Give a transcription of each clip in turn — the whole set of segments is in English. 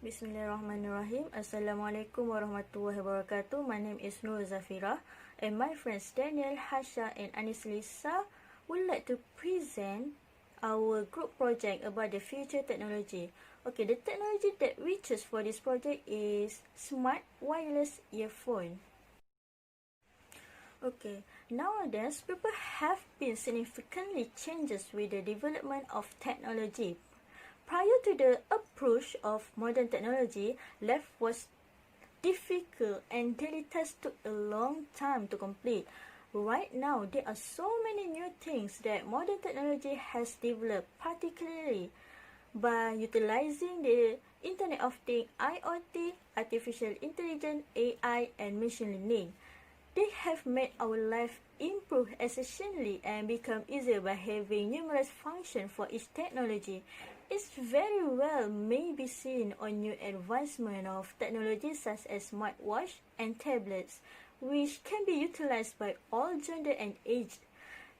Bismillahirrahmanirrahim. Assalamualaikum warahmatullahi wabarakatuh. My name is Nurul Zafirah and my friends Danial, Hasya and Aniselisa would like to present our group project about the future technology. Okay, the technology that we choose for this project is smart wireless earphone. Okay, nowadays people have been significantly changes with the development of technology. Prior to the approach of modern technology, life was difficult and daily tasks took a long time to complete. Right now, there are so many new things that modern technology has developed, particularly by utilizing the Internet of Things, IoT, artificial intelligence, AI, and machine learning. They have made our life improve essentially and become easier by having numerous functions for each technology. It's very well may be seen on new advancement of technology such as smartwatch and tablets, which can be utilized by all gender and age.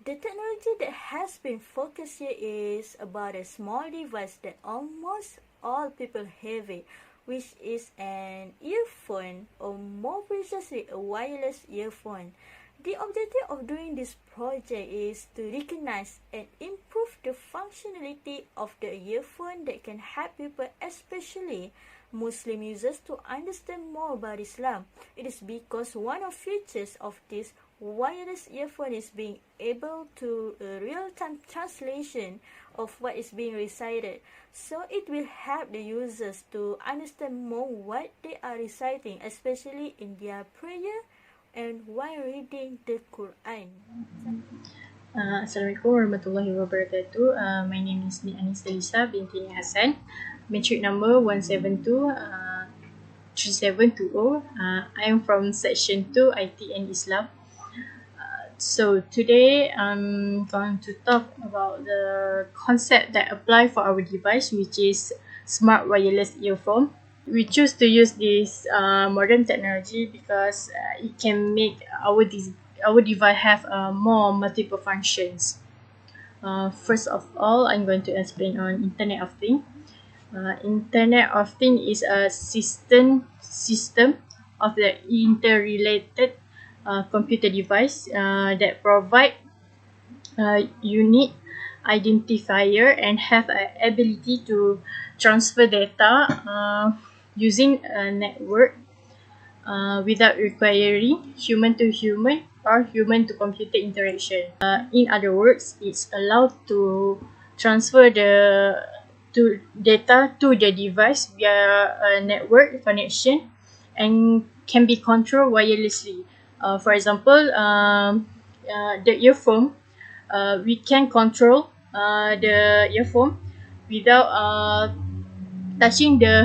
The technology that has been focused here is about a small device that almost all people have it, which is an earphone, or more precisely a wireless earphone. The objective of doing this project is to recognize and improve the functionality of the earphone that can help people, especially Muslim users, to understand more about Islam. It is because one of features of this wireless earphone is being able to real-time translation of what is being recited. So it will help the users to understand more what they are reciting, especially in their prayer and while reading the Quran. Assalamualaikum warahmatullahi wabarakatuh. My name is Aniselisa Binti Hassan. Matric number 1723720. I am from section 2 IT and Islam. So today I'm going to talk about the concept that apply for our device, which is smart wireless earphone. We choose to use this modern technology because it can make our device have more multiple functions. First of all, I'm going to explain on Internet of Things. Internet of Things is a system of the interrelated computer device that provide unique identifier and have an ability to transfer data using a network without requiring human to human or human to computer interaction. In other words, it's allowed to transfer the data to the device via a network connection and can be controlled wirelessly. For example, the earphone, we can control the earphone without touching the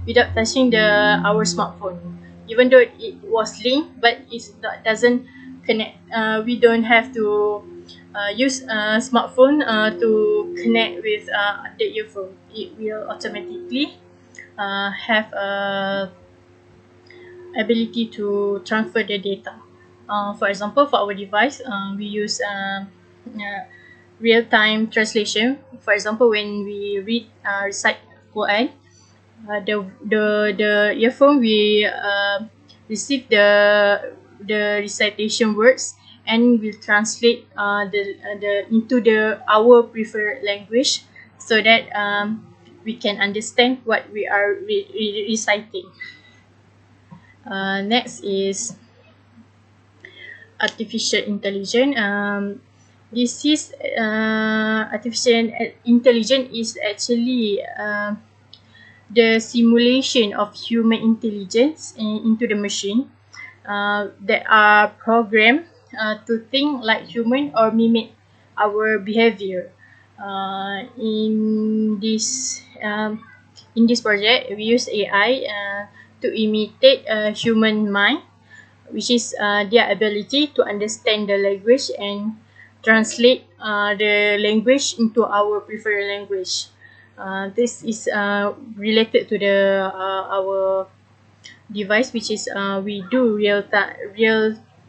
without touching the our smartphone, even though it was linked, but it doesn't connect. We don't have to use a smartphone to connect with the earphone. It will automatically have a ability to transfer the data. For example, for our device, we use real-time translation. For example, when we recite Quran, the earphone we receive the recitation words and will translate the into the our preferred language, so that we can understand what we are reciting. Next is artificial intelligence. This is artificial intelligence is actually the simulation of human intelligence into the machine that are programmed to think like human or mimic our behavior. In this project, we use AI to imitate a human mind, which is their ability to understand the language and translate the language into our preferred language. This is related to the our device, which is we do real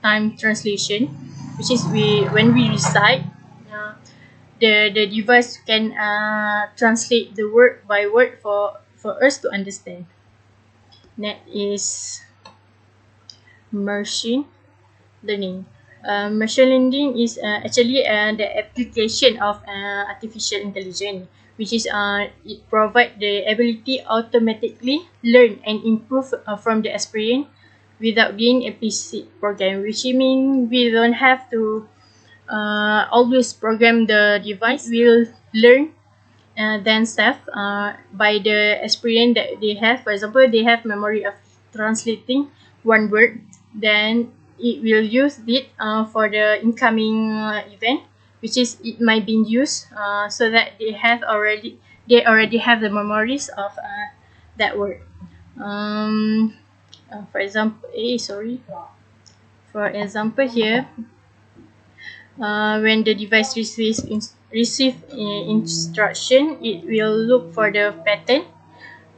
time translation, which is when we recite, the device can translate the word by word for us to understand. Next is machine learning. Machine learning is actually the application of artificial intelligence, which is it provide the ability automatically learn and improve from the experience without being implicit program, which means we don't have to always program the device. Will learn themselves by the experience that they have. For example, they have memory of translating one word, then it will use it for the incoming event, which is it might be used so that they already have the memories of that word. Um, for example, For example here, when the device receive instruction, it will look for the pattern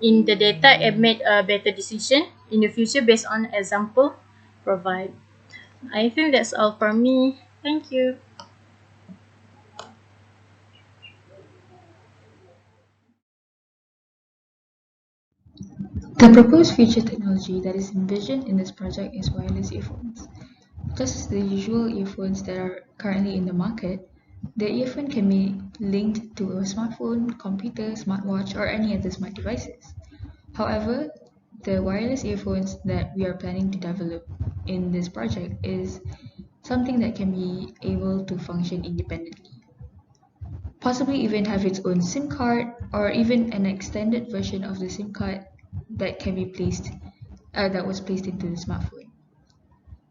in the data and make a better decision in the future based on example provide. I think that's all from me. Thank you. The proposed future technology that is envisioned in this project is wireless earphones. Just as the usual earphones that are currently in the market, the earphone can be linked to a smartphone, computer, smartwatch, or any other smart devices. However, the wireless earphones that we are planning to develop in this project is something that can be able to function independently, possibly even have its own SIM card or even an extended version of the SIM card that can be that was placed into the smartphone.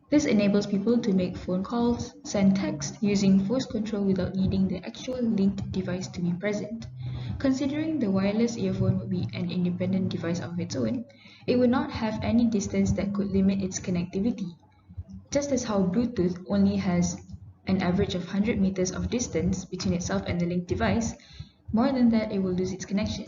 This enables people to make phone calls, send text using voice control without needing the actual linked device to be present. Considering the wireless earphone would be an independent device of its own, it would not have any distance that could limit its connectivity. Just as how Bluetooth only has an average of 100 meters of distance between itself and the linked device, more than that it will lose its connection.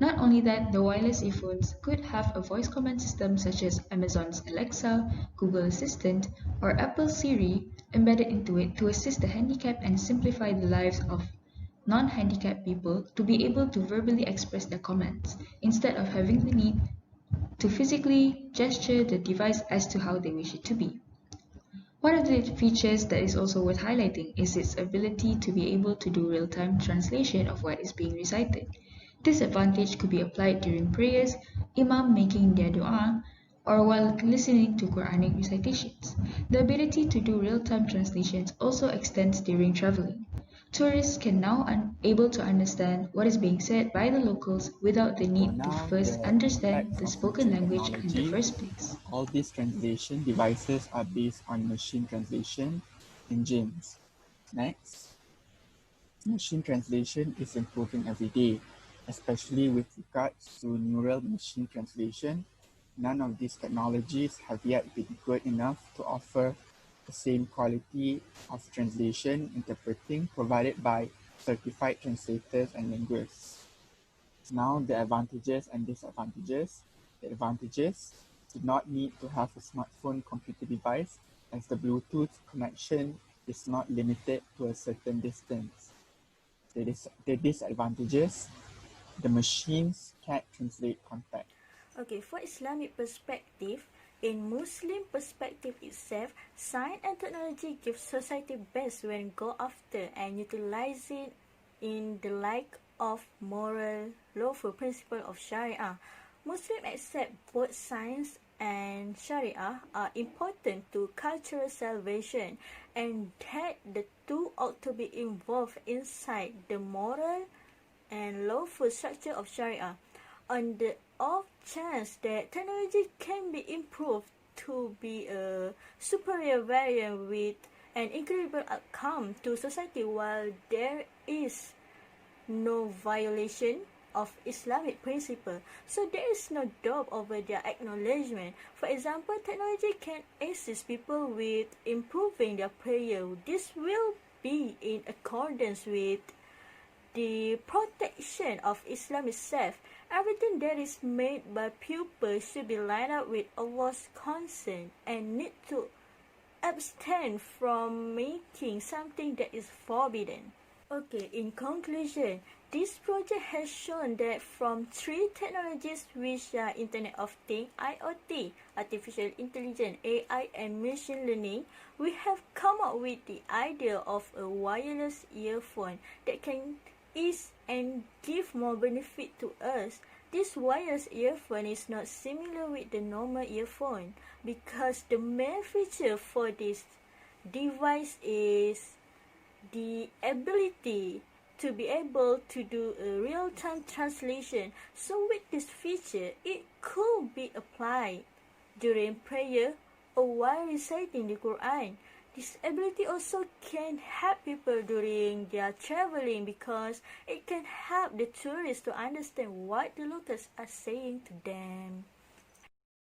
Not only that, the wireless earphones could have a voice command system such as Amazon's Alexa, Google Assistant, or Apple Siri embedded into it to assist the handicapped and simplify the lives of non-handicapped people to be able to verbally express their comments instead of having the need to physically gesture the device as to how they wish it to be. One of the features that is also worth highlighting is its ability to be able to do real-time translation of what is being recited. This advantage could be applied during prayers, imam making their dua, or while listening to Quranic recitations. The ability to do real-time translations also extends during traveling. Tourists can now able to understand what is being said by the locals without the For need to now, first the understand aspects the of spoken future language in the technology, first place. all these translation devices are based on machine translation engines. Next, machine translation is improving every day, especially with regards to neural machine translation. None of these technologies have yet been good enough to offer the same quality of translation interpreting provided by certified translators and linguists. Now the advantages and disadvantages. The advantages: do not need to have a smartphone computer device as the Bluetooth connection is not limited to a certain distance. The disadvantages: the machines can't translate context. Okay, for Islamic perspective, in Muslim perspective itself, science and technology give society best when go after and utilize it in the light of moral, lawful principle of Sharia. Muslims accept both science and Sharia are important to cultural salvation and that the two ought to be involved inside the moral and lawful structure of Sharia. On the off chance that technology can be improved to be a superior variant with an incredible outcome to society while there is no violation of Islamic principle. So there is no doubt over their acknowledgement. For example, technology can assist people with improving their prayer. This will be in accordance with the protection of Islam itself. Everything that is made by people should be lined up with Allah's consent and need to abstain from making something that is forbidden. Okay, in conclusion, This project has shown that from three technologies which are Internet of Things, IoT, Artificial Intelligence, AI, and Machine Learning, we have come up with the idea of a wireless earphone that can ease and give more benefit to us. This wireless earphone is not similar with the normal earphone because the main feature for this device is the ability to be able to do a real-time translation. So with this feature, it could be applied during prayer or while reciting the Quran. This ability also can help people during their traveling because it can help the tourists to understand what the locals are saying to them.